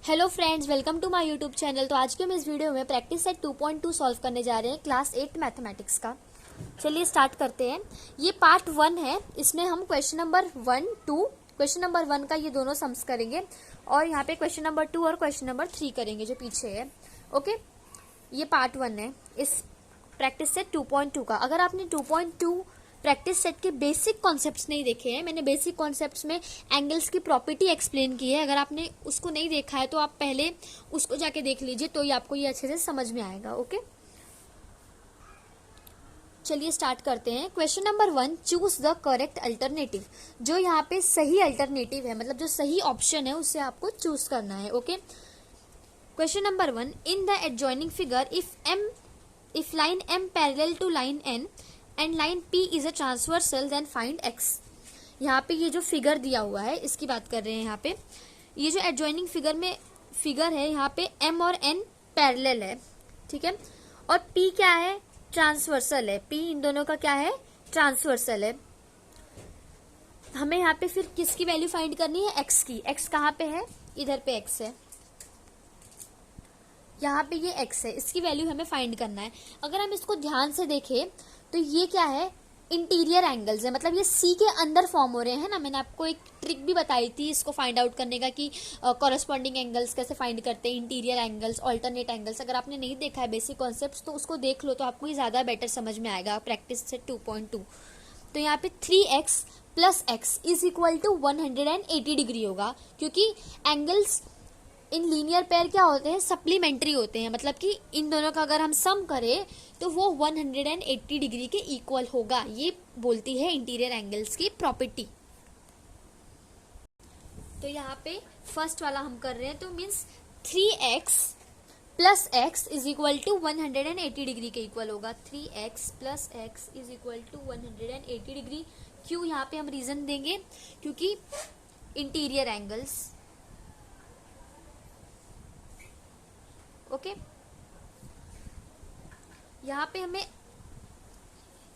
Hello friends, welcome to my YouTube channel. तो आज के हम इस वीडियो में प्रैक्टिस सेट 2.2 सॉल्व करने जा रहे हैं क्लास 8 मैथमेटिक्स का। चलिए स्टार्ट करते हैं। ये पार्ट 1 है। इसमें हम क्वेश्चन नंबर 1, 2, क्वेश्चन नंबर 1 का ये दोनों सम्स करेंगे और यहाँ पे क्वेश्चन नंबर 2 और क्वेश्चन नंबर 3 करेंगे जो पीछे है। ओके, ये पार्ट 1 है इस प्रैक्टिस सेट 2.2 का। अगर आपने 2.2 प्रैक्टिस सेट के बेसिक कॉन्सेप्ट्स नहीं देखे हैं, मैंने बेसिक कॉन्सेप्ट्स में एंगल्स की प्रॉपर्टी एक्सप्लेन की है। अगर आपने उसको नहीं देखा है तो आप पहले उसको जाके देख लीजिए, तो ये आपको ये अच्छे से समझ में आएगा। ओके, चलिए स्टार्ट करते हैं। Question number 1, choose the correct alternative. जो यहाँ पे सही अल्टरनेटिव है, मतलब जो सही ऑप्शन है, उससे आपको चूज करना है। Okay, question number 1, in the adjoining figure if line m parallel to line n and line P is a transversal then find x। यहाँ पे ये जो फिगर दिया हुआ है इसकी बात कर रहे हैं। यहाँ पे ये जो एडजॉइनिंग फिगर है, यहाँ पे m और n पैरेलल है, ठीक है, और P क्या है, ट्रांसवर्सल है। P इन दोनों का क्या है, ट्रांसवर्सल है। हमें यहाँ पे फिर किसकी वैल्यू फाइंड करनी है, x की। x कहाँ पे है, इधर पे x है, यहाँ पे ये x है, इसकी वैल्यू हमें फाइंड करना है। अगर हम इसको ध्यान से देखें तो ये क्या है, इंटीरियर एंगल्स है, मतलब ये C के अंदर फॉर्म हो रहे हैं ना। मैंने आपको एक ट्रिक भी बताई थी इसको फाइंड आउट करने का कि कॉरेस्पॉन्डिंग एंगल्स कैसे फाइंड करते हैं, इंटीरियर एंगल्स, ऑल्टरनेट एंगल्स। अगर आपने नहीं देखा है बेसिक कॉन्सेप्ट्स तो उसको देख लो, तो आपको ये ज़्यादा बेटर समझ में आएगा प्रैक्टिस से 2.2। तो यहाँ पे 3x plus x is equal to 180 degree होगा, क्योंकि एंगल्स इन लीनियर पेयर क्या होते हैं, सप्लीमेंट्री होते हैं। मतलब कि इन दोनों का अगर हम सम करें तो वो 180 डिग्री के इक्वल होगा। ये बोलती है इंटीरियर एंगल्स की प्रॉपर्टी। तो यहाँ पे फर्स्ट वाला हम कर रहे हैं, तो means 3x plus x is equal to 180 degree के इक्वल होगा। 3x plus x is equal to 180 degree. क्यों, यहाँ पे हम रीजन देंगे, क्योंकि इंटीरियर एंगल्स। ओके, यहाँ पे हमें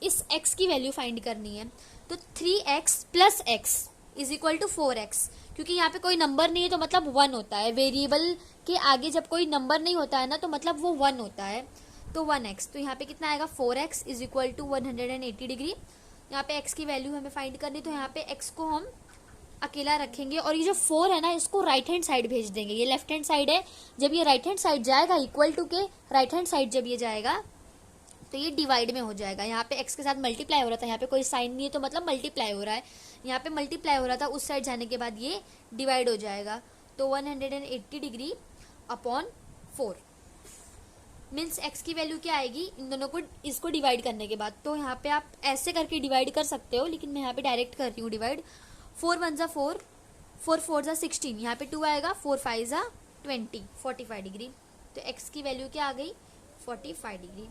इस x की वैल्यू फाइंड करनी है। तो 3x plus x is equal to 4x। क्योंकि यहाँ पे कोई नंबर नहीं है तो मतलब 1 होता है। वेरिएबल के आगे जब कोई नंबर नहीं होता है ना, तो मतलब वो 1 होता है, तो 1x। तो यहाँ पे कितना आएगा, 4x is equal to 180 degree. यहाँ पे x की वैल्यू हमें फाइंड करनी, तो यहाँ पे x को हम अकेला रखेंगे और ये जो 4 है ना, इसको राइट हैंड साइड भेज देंगे। ये लेफ्ट हैंड साइड है, जब ये राइट हैंड साइड जाएगा, इक्वल टू के राइट हैंड साइड जब ये जाएगा तो ये डिवाइड में हो जाएगा। यहाँ पे x के साथ मल्टीप्लाई हो रहा था, यहाँ पे कोई साइन नहीं है तो मतलब मल्टीप्लाई हो रहा है। यहाँ पे मल्टीप्लाई हो रहा था, उस साइड जाने के बाद ये डिवाइड हो जाएगा। तो 180 डिग्री अपॉन 4 मीन्स x की वैल्यू क्या आएगी, इन दोनों को इसको डिवाइड करने के बाद। तो यहाँ पे आप ऐसे करके डिवाइड कर सकते हो, लेकिन मैं यहाँ पे डायरेक्ट कर रही हूँ डिवाइड। 4 1 जा 4, 4 4 जा 16, यहाँ पे 2 आएगा, 4 5 जा 20, 45 डिग्री। तो x की वैल्यू क्या आ गई, 45 डिग्री।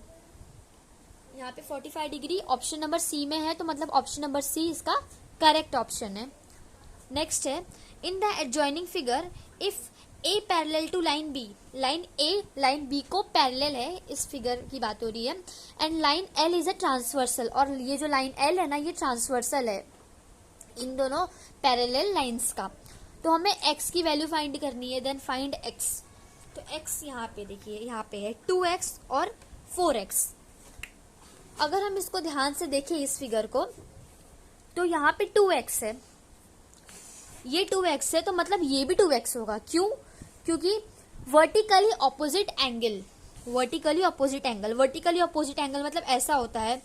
यहाँ पे 45 डिग्री ऑप्शन नंबर सी में है, तो मतलब ऑप्शन नंबर सी इसका करेक्ट ऑप्शन है। नेक्स्ट है, in the adjoining figure if A parallel to line B, line A line B को पैरेलल है, इस फिगर की बात हो रही है, and line L is a transversal, और ये जो लाइन एल है ना, ये ट्रांसवर्सल है इन दोनों पैरेलल लाइंस का। तो हमें x की वैल्यू फाइंड करनी है, देन फाइंड x। तो x यहाँ पे देखिए, यहाँ पे है 2x और 4x। अगर हम इसको ध्यान से देखें इस फिगर को, तो यहाँ पे 2x है, ये 2x है, तो मतलब ये भी 2x होगा। क्यों, क्योंकि vertically opposite angle, vertically opposite angle, vertically opposite angle मतलब ऐसा होता है,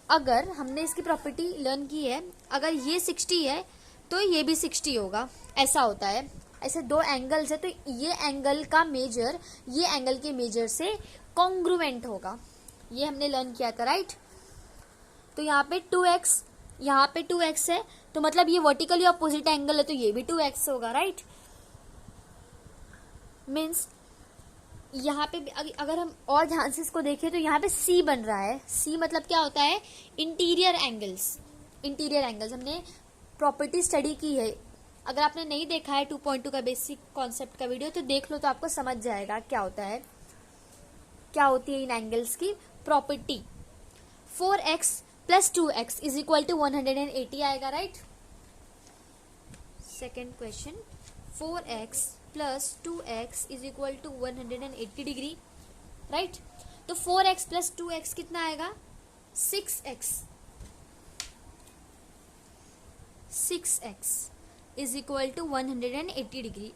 अगर हमने इसकी प्रॉपर्टी लर्न की है, अगर ये 60 है तो ये भी 60 होगा, ऐसा होता है। ऐसे दो एंगल्स है तो ये एंगल का मेजर ये एंगल के मेजर से कॉन्ग्रुएंट होगा, ये हमने लर्न किया था, राइट। तो यहाँ पे 2x, यहाँ पे 2x है, तो मतलब ये वर्टिकली ऑपोजिट एंगल है, तो ये भी 2x होगा, राइट। मीन्स यहाँ पे अगर हम और ध्यान से इसको देखें तो यहाँ पे C बन रहा है। C मतलब क्या होता है, इंटीरियर एंगल्स। इंटीरियर एंगल्स हमने प्रॉपर्टी स्टडी की है। अगर आपने नहीं देखा है 2.2 का बेसिक कॉन्सेप्ट का वीडियो, तो देख लो, तो आपको समझ जाएगा क्या होता है, क्या होती है इन एंगल्स की property. 4x plus 2x is equal to 180 आएगा, right. Second question, 4x plus 2x is equal to 180 degree, right. तो 4x प्लस 2x कितना आएगा? 6x। 6x is equal to 180 degree.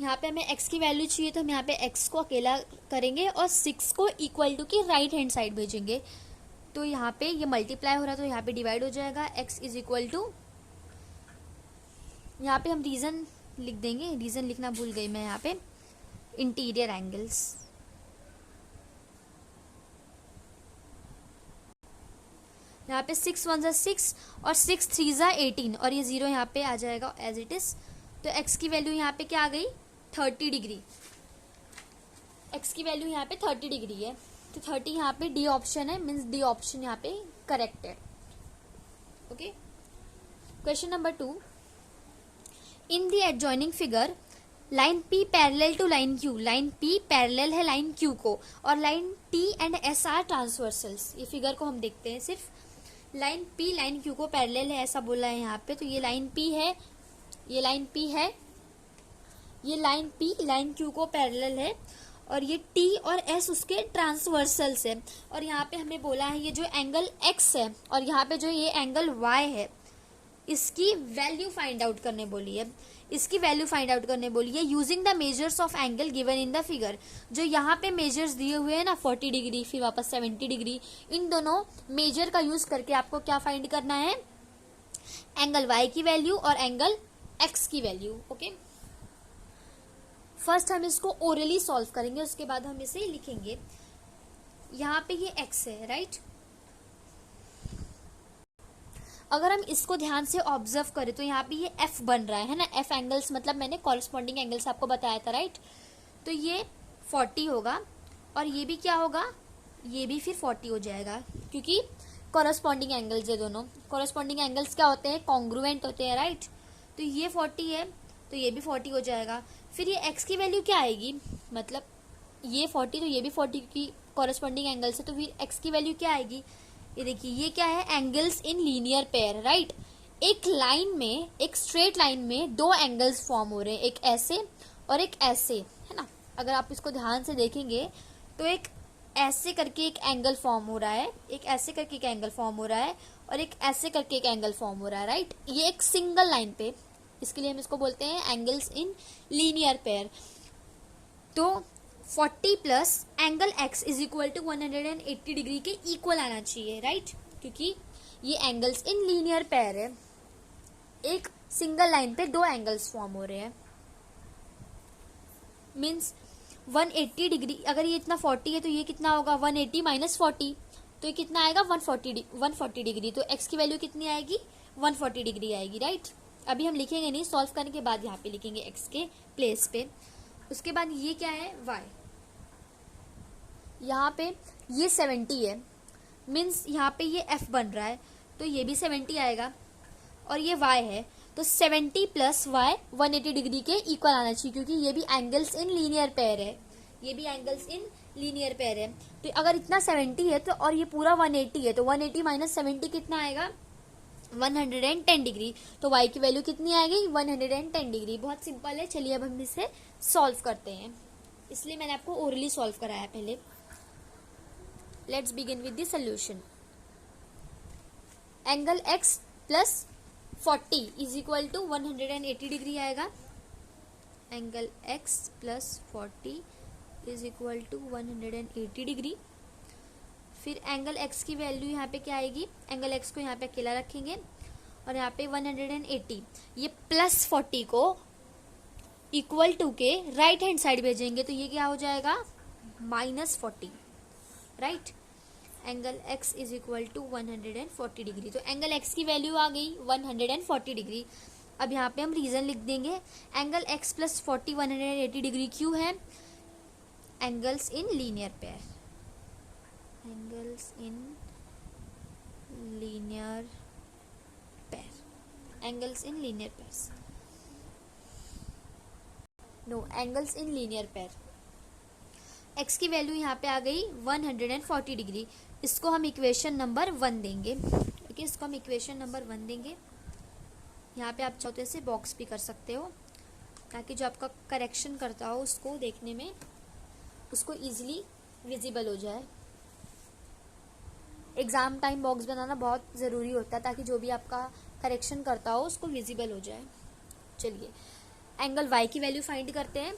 यहाँ पे हमें x की वैल्यू चाहिए तो हम यहाँ पे x को अकेला करेंगे और 6 को इक्वल टू की राइट हैंड साइड भेजेंगे। तो यहाँ पे ये मल्टीप्लाई हो रहा है तो यहाँ पे डिवाइड हो जाएगा। x इज इक्वल टू, यहाँ पे हम रीजन लिख देंगे, रीजन लिखना भूल गई मैं यहाँ पे, इंटीरियर एंगल्स। यहाँ पे 6 1 ज़ा 6 और 6 3 ज़ा 18 और ये 0 यहाँ पे आ जाएगा एज इट इज। तो x की वैल्यू यहाँ पे क्या आ गई? 30 डिग्री। x की वैल्यू यहाँ पे 30 डिग्री है, तो 30 यहाँ पे डी ऑप्शन है, मीन्स डी ऑप्शन यहाँ पे करेक्ट है। Okay, question number 2, in the adjoining figure line P parallel to line Q, line P parallel है लाइन Q को और line T and S are transversals. ये फिगर को हम देखते हैं, सिर्फ लाइन P लाइन Q को पैरेलल है ऐसा बोला है यहाँ पे। तो ये लाइन P है, ये लाइन P है, ये लाइन P लाइन Q को पैरेलल है और ये T और S उसके ट्रांसवर्सल्स है। और यहाँ पे हमें बोला है ये जो एंगल X है और यहाँ पे जो ये एंगल Y है इसकी वैल्यू फाइंड आउट करने बोली है, इसकी वैल्यू फाइंड आउट करने बोली है using the measures of angle given in the figure. जो यहाँ पे मेजर्स दिए हुए हैं ना 40 डिग्री फिर वापस 70 डिग्री, इन दोनों मेजर का यूज करके आपको क्या फाइंड करना है? एंगल Y की वैल्यू और एंगल X की वैल्यू। ओके, फर्स्ट हम इसको ओरली सॉल्व करेंगे, उसके बाद हम इसे लिखेंगे। यहाँ पे ये X है, राइट। अगर हम इसको ध्यान से ऑब्जर्व करें तो यहाँ पे ये F बन रहा है ना, F एंगल्स मतलब मैंने कॉरेस्पॉन्डिंग एंगल्स आपको बताया था, राइट। तो ये 40 होगा और ये भी क्या होगा? ये भी फिर 40 हो जाएगा क्योंकि कॉरेस्पॉन्डिंग एंगल्स है दोनों। कॉरेस्पॉन्डिंग एंगल्स क्या होते हैं? कॉन्ग्रुएंट होते हैं, राइट। तो ये 40 है तो ये भी 40 हो जाएगा। फिर ये x की वैल्यू क्या आएगी? मतलब ये 40 तो ये भी 40 क्योंकि कॉरेस्पॉन्डिंग एंगल्स है, तो फिर x की वैल्यू क्या आएगी? ये देखिए ये क्या है? Angles in linear pair, right. एक लाइन में, एक स्ट्रेट लाइन में दो एंगल्स फॉर्म हो रहे हैं, एक ऐसे और एक ऐसे, है ना। अगर आप इसको ध्यान से देखेंगे तो एक ऐसे करके एक एंगल फॉर्म हो रहा है, एक ऐसे करके एक एंगल फॉर्म हो रहा है और एक ऐसे करके एक एंगल फॉर्म हो रहा है, राइट। ये एक सिंगल लाइन पे, इसके लिए हम इसको बोलते हैं एंगल्स इन लीनियर पेयर। तो 40 plus angle x is equal to 180 degree के इक्वल आना चाहिए, राइट, क्योंकि ये एंगल्स इन लीनियर पेयर है। एक सिंगल लाइन पे दो एंगल्स फॉर्म हो रहे हैं, मीन्स 180 डिग्री। अगर ये इतना 40 है तो ये कितना होगा? 180 माइनस 40, तो ये कितना आएगा? 140 डिग्री। तो x की वैल्यू कितनी आएगी? 140 डिग्री आएगी, राइट। अभी हम लिखेंगे नहीं, सॉल्व करने के बाद यहाँ पे लिखेंगे x के प्लेस पे। उसके बाद ये क्या है? y। यहाँ पे ये 70 है, मीन्स यहाँ पे ये f बन रहा है तो ये भी 70 आएगा और ये y है तो 70 प्लस y 180 डिग्री के इक्वल आना चाहिए क्योंकि ये भी एंगल्स इन लीनियर पेयर है, ये भी एंगल्स इन लीनियर पेयर है। तो अगर इतना 70 है तो और ये पूरा 180 है तो 180 माइनस 70 कितना आएगा? 110 डिग्री। तो y की वैल्यू कितनी आएगी? 110 डिग्री। बहुत सिंपल है। चलिए अब हम इसे सॉल्व करते हैं, इसलिए मैंने आपको ओरली सॉल्व कराया पहले। Let's begin with the solution. Angle x plus 40 is equal to 180 degree आएगा। Angle x plus 40 is equal to 180 degree. फिर एंगल x की वैल्यू यहाँ पे क्या आएगी? एंगल x को यहाँ पे अकेला रखेंगे और यहाँ पे 180, ये प्लस 40 को इक्वल टू के राइट हैंड साइड भेजेंगे तो ये क्या हो जाएगा? Minus 40, right. Angle x is equal to 140 degree. तो एंगल x की वैल्यू आ गई 140 डिग्री। अब यहाँ पे हम रीजन लिख देंगे। एंगल x प्लस 40 180 डिग्री क्यों है? Angles in linear pair, angles in linear pair, angles in linear pairs, no angles in linear pair. x की वैल्यू यहाँ पे आ गई 140 डिग्री। इसको हम इक्वेशन नंबर 1 देंगे, ठीक है। इसको हम इक्वेशन नंबर 1 देंगे। यहाँ पे आप चाहते से बॉक्स भी कर सकते हो। ताकि जो आपका करेक्शन करता हो उसको देखने में उसको इजीली विजिबल हो जाए। एग्जाम टाइम बॉक्स बनाना बहुत ज़रूरी होता है ताकि जो भी आपका करेक्शन करता हो उसको विजिबल हो जाए। चलिए एंगल y की वैल्यू फाइंड करते हैं।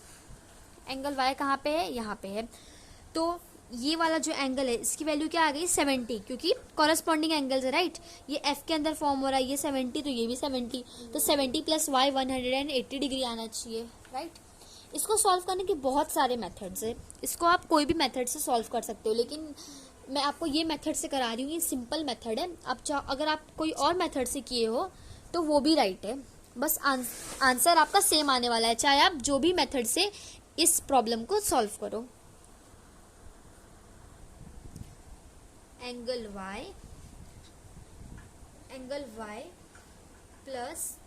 एंगल y कहाँ पे है, यहाँ पे है। तो ये वाला जो एंगल है इसकी वैल्यू क्या आ गई 70, क्योंकि कॉरस्पॉन्डिंग एंगल्स है राइट। ये f के अंदर फॉर्म हो रहा है, ये 70 तो ये भी 70, तो 70 + y 180 डिग्री आना चाहिए राइट। इसको सॉल्व करने के बहुत सारे मेथड्स है, इसको आप कोई भी मेथड से सॉल्व कर सकते हो, लेकिन मैं आपको ये मेथड से करा रही हूँ। ये सिंपल मेथड है। आप अगर आप कोई और मेथड से किए हो तो वो भी राइट है, बस आंसर आपका सेम आने वाला है चाहे आप जो भी मेथड से इस प्रॉब्लम को सॉल्व करो। Angle y plus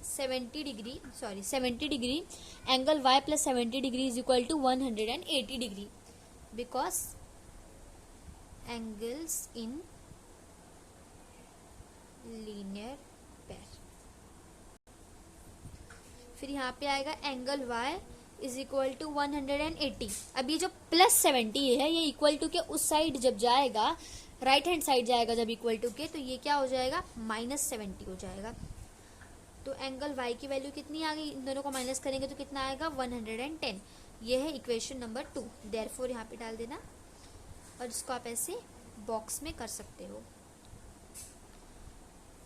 70 degree angle y plus 70 degree is equal to 180 degree, because angles in linear pair. फिर यहाँ पे आएगा angle y is equal to 180। अब ये जो प्लस 70 है ये इक्वल टू के उस साइड जब जाएगा, राइट हैंड साइड जाएगा जब इक्वल टू के, तो ये क्या हो जाएगा -70 हो जाएगा। तो एंगल y की वैल्यू कितनी आ गई, इन दोनों को माइनस करेंगे तो कितना आएगा 110। ये है इक्वेशन नंबर 2। देयरफॉर यहाँ पे डाल देना और इसको आप ऐसे बॉक्स में कर सकते हो।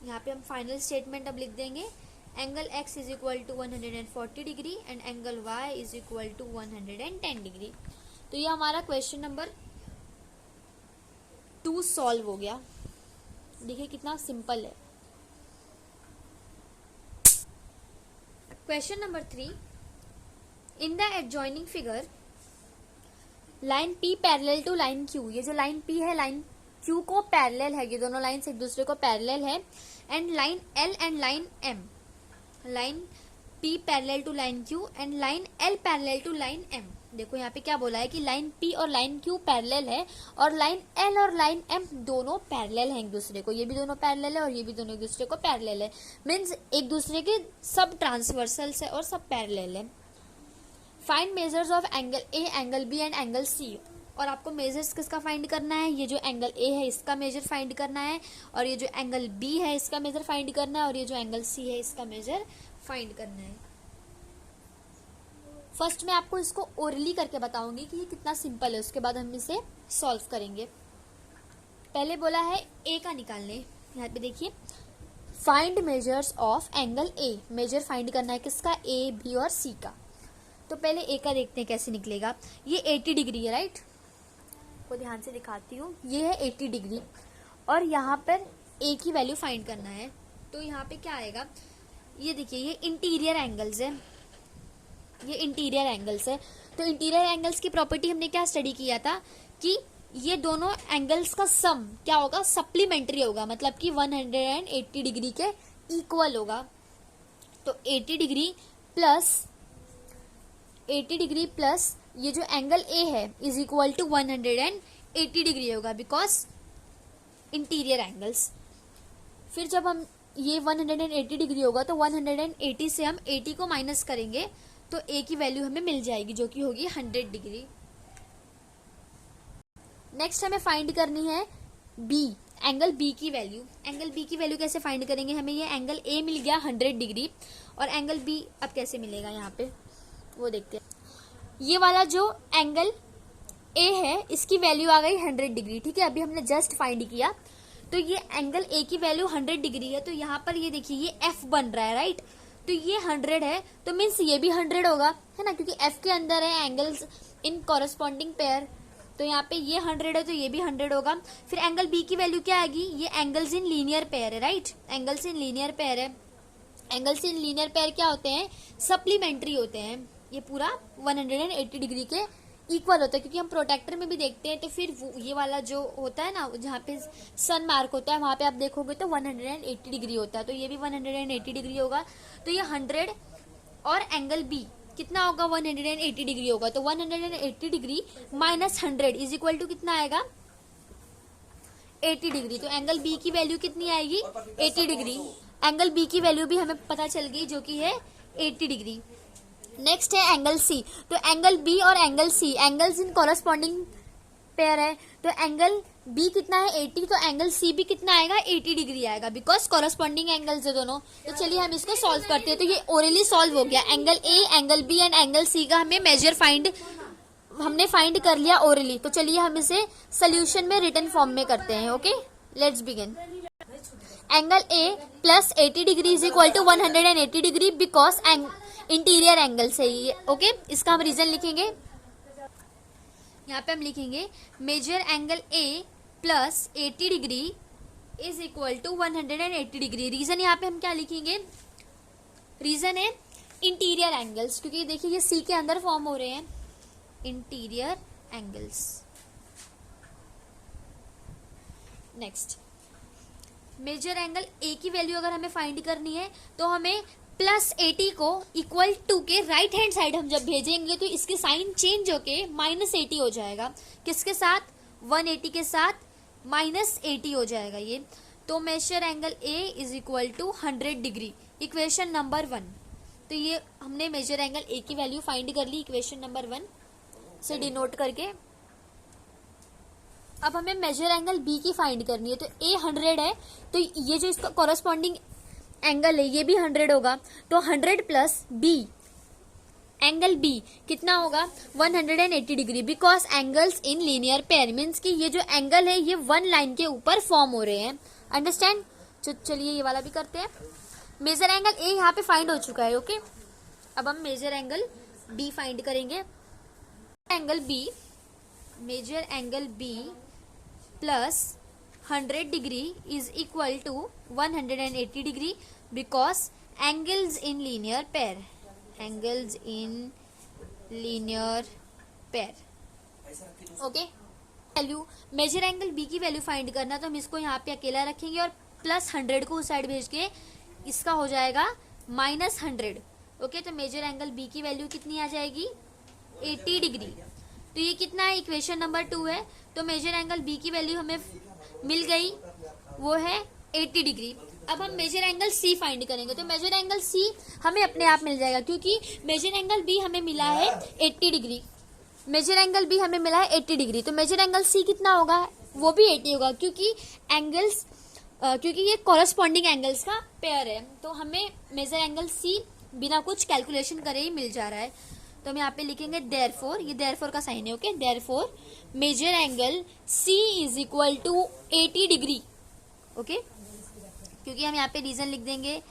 यहाँ पे हम फाइनल स्टेटमेंट अब लिख देंगे। Angle x is equal to 140 degree and angle y is equal to 110 degree. तो ये हमारा क्वेश्चन नंबर 2 सॉल्व हो गया। देखिए कितना सिंपल है। Question number 3, in the adjoining figure line P parallel to line Q। ये जो लाइन P है लाइन Q को पैरेलल है, ये दोनों लाइन्स एक दूसरे को पैरेलल है। And line L and line M, line P parallel to line Q and line L parallel to line M। देखो यहाँ पे क्या बोला है कि लाइन P और लाइन Q पैरेलल है और लाइन L और लाइन M दोनों पैरेलल हैं एक दूसरे को। ये भी दोनों पैरेलल है और ये भी दोनों एक दूसरे को पैरेलल है, मीन्स एक दूसरे के सब ट्रांसवर्सल्स है और सब पैरेलल है। Find measures of angle A, angle B and angle C। और आपको मेजर्स किसका फाइंड करना है, ये जो एंगल A है इसका मेजर फाइंड करना है, और ये जो एंगल B है इसका मेजर फाइंड करना है, और ये जो एंगल C है इसका मेजर फाइंड करना है। फर्स्ट मैं आपको इसको ओरली करके बताऊंगी कि ये कितना सिंपल है, उसके बाद हम इसे सॉल्व करेंगे। पहले बोला है A का निकालने, यहाँ पे देखिए find measures of angle A। Measure find करना है किसका, A, B और C का। तो पहले A का देखते हैं कैसे निकलेगा। ये 80 डिग्री है राइट, को ध्यान से दिखाती हूँ। ये है 80 डिग्री और यहाँ पर A की वैल्यू फाइंड करना है। तो यहाँ पे क्या आएगा, ये देखिए ये इंटीरियर एंगल्स है, ये इंटीरियर एंगल्स है। तो इंटीरियर एंगल्स की प्रॉपर्टी हमने क्या स्टडी किया था कि ये दोनों एंगल्स का सम क्या होगा, सप्लीमेंट्री होगा, मतलब कि 180 डिग्री के इक्वल होगा। तो 80 डिग्री प्लस ये जो एंगल A है इज इक्वल टू 180 डिग्री होगा, बिकॉज इंटीरियर एंगल्स। फिर जब हम ये 180 डिग्री होगा तो 180 से हम 80 को माइनस करेंगे तो A की वैल्यू हमें मिल जाएगी जो कि होगी 100 डिग्री। नेक्स्ट हमें फाइंड करनी है B, एंगल B की वैल्यू। एंगल B की वैल्यू कैसे फाइंड करेंगे, हमें ये एंगल A मिल गया 100 डिग्री और एंगल B अब कैसे मिलेगा यहाँ पे वो देखते हैं। ये वाला जो एंगल A है इसकी वैल्यू आ गई 100 डिग्री, ठीक है। अभी हमने जस्ट फाइंड किया तो ये एंगल A की वैल्यू 100 डिग्री है, तो यहाँ पर ये देखिए ये F बन रहा है राइट। तो ये 100 है तो मीन्स ये भी 100 होगा, है ना, क्योंकि F के अंदर है एंगल्स इन कॉरस्पॉन्डिंग पेयर। तो यहाँ पे ये 100 है तो ये भी 100 होगा। फिर एंगल B की वैल्यू क्या आएगी, ये एंगल्स इन लीनियर पेयर है right, angles in linear pair है। एंगल्स इन लीनियर पेयर क्या होते हैं, सप्लीमेंट्री होते हैं। ये पूरा 180 डिग्री के इक्वल होता है, क्योंकि हम प्रोटेक्टर में भी देखते हैं तो फिर ये वाला जो होता है ना जहाँ पे सन मार्क होता है वहां पे आप देखोगे तो 180 डिग्री होता है, तो ये भी 180 डिग्री होगा। तो ये 100 और एंगल B कितना होगा 180 डिग्री होगा, तो 180 degree minus 100 is equal to कितना आएगा 80 डिग्री। तो एंगल B की वैल्यू कितनी आएगी 80 डिग्री। एंगल बी की वैल्यू भी हमें पता चल गई जो कि है 80 डिग्री। नेक्स्ट है एंगल सी। तो एंगल बी और angle C angles in corresponding pair है। तो एंगल बी कितना है 80, तो एंगल सी भी कितना आएगा 80 डिग्री आएगा, बिकॉज कॉरस्पॉन्डिंग एंगल्स है दोनों। तो चलिए हम इसको सॉल्व करते हैं। तो ये ओरली सॉल्व हो गया। Angle A, angle B and angle C का हमें मेजर हमने फाइंड कर लिया ओरली। तो चलिए हम इसे सोल्यूशन में रिटन फॉर्म में करते हैं। Okay, let's begin. Angle A plus 80 degree is equal to 180 degree because interior angle से ही। ओके, इसका हम रीजन लिखेंगे। यहाँ पे हम लिखेंगे measure angle A plus 80 degree is equal to 180 degree. Reason यहाँ पे हम क्या लिखेंगे? रीजन है इंटीरियर एंगल्स, क्योंकि देखिए ये सी के अंदर फॉर्म हो रहे हैं interior angles. Next, measure angle A की वैल्यू अगर हमें फाइंड करनी है तो हमें प्लस 80 को इक्वल टू के राइट हैंड साइड हम जब भेजेंगे तो इसके साइन चेंज होके माइनस 80 हो जाएगा। किसके साथ? 180 के साथ माइनस 80 हो जाएगा ये। तो measure angle A is equal to 100 degree, equation number 1। तो ये हमने मेजर एंगल ए की वैल्यू फाइंड कर ली इक्वेशन नंबर 1 से डिनोट करके। अब हमें मेजर एंगल बी की फाइंड करनी है। तो ए 100 है, तो ये जो इसका कॉरस्पॉन्डिंग एंगल है ये भी 100 होगा। तो 100 प्लस बी, एंगल बी कितना होगा? 180 degree, because angles in linear pair means कि ये जो एंगल है ये वन लाइन के ऊपर फॉर्म हो रहे हैं। अंडरस्टैंड? चलिए ये वाला भी करते हैं। मेजर एंगल ए यहाँ पे फाइंड हो चुका है। ओके, अब हम मेजर एंगल बी फाइंड करेंगे। Angle B, measure angle B plus 100 degree is equal to 180 degree because angles in linear pair, angles in linear pair. Okay, value measure angle B की value find करना, तो हम इसको यहाँ पे अकेला रखेंगे और प्लस 100 को उस साइड भेज के इसका हो जाएगा माइनस 100। ओके, तो मेजर एंगल बी की वैल्यू कितनी आ जाएगी? 80 डिग्री। तो ये कितना है? इक्वेशन नंबर 2 है। तो मेजर एंगल बी की वैल्यू हमें मिल गई, वो है 80 डिग्री। अब हम मेजर एंगल सी फाइंड करेंगे। तो मेजर एंगल सी हमें अपने आप मिल जाएगा, क्योंकि मेजर एंगल बी हमें मिला है 80 डिग्री। मेजर एंगल बी हमें मिला है 80 डिग्री, तो मेजर एंगल सी कितना होगा? वो भी 80 होगा, क्योंकि ये कॉरस्पॉन्डिंग एंगल्स का पेयर है। तो हमें मेजर एंगल सी बिना कुछ कैलकुलेशन करे ही मिल जा रहा है। तो हम यहाँ पे लिखेंगे देयरफॉर, ये देयरफॉर का साइन है। Okay, therefore measure angle C is equal to 80 degree. Okay, क्योंकि हम यहाँ पे रीजन लिख देंगे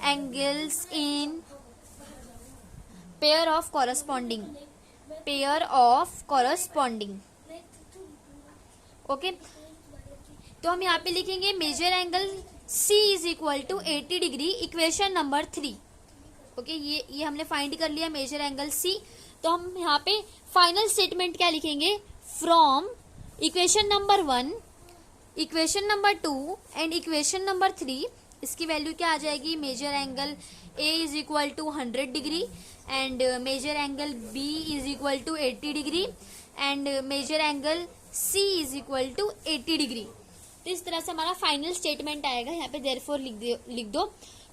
angles in pair of corresponding, pair of corresponding. Okay, तो हम यहाँ पे लिखेंगे measure angle C is equal to 80 degree, equation number 3। Okay, ये हमने फाइंड कर लिया मेजर एंगल सी। तो हम यहाँ पे फाइनल स्टेटमेंट क्या लिखेंगे? From equation number 1, equation number 2 and equation number 3 इसकी वैल्यू क्या आ जाएगी? Measure angle A is equal to 100 degree and measure angle B is equal to 80 degree and measure angle C is equal to 80 degree. तो इस तरह से हमारा final statement आएगा। यहाँ पे देयरफॉर लिख दो।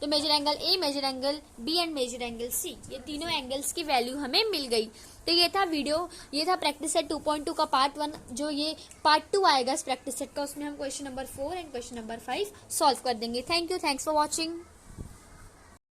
तो measure angle A, measure angle B and measure angle C, ये तीनों एंगल्स की वैल्यू हमें मिल गई। तो ये था वीडियो, ये था प्रैक्टिस सेट 2.2 का पार्ट 1। जो ये पार्ट 2 आएगा इस प्रैक्टिस सेट का, उसमें हम question number 4 and question number 5 solve कर देंगे। Thank you, thanks for watching.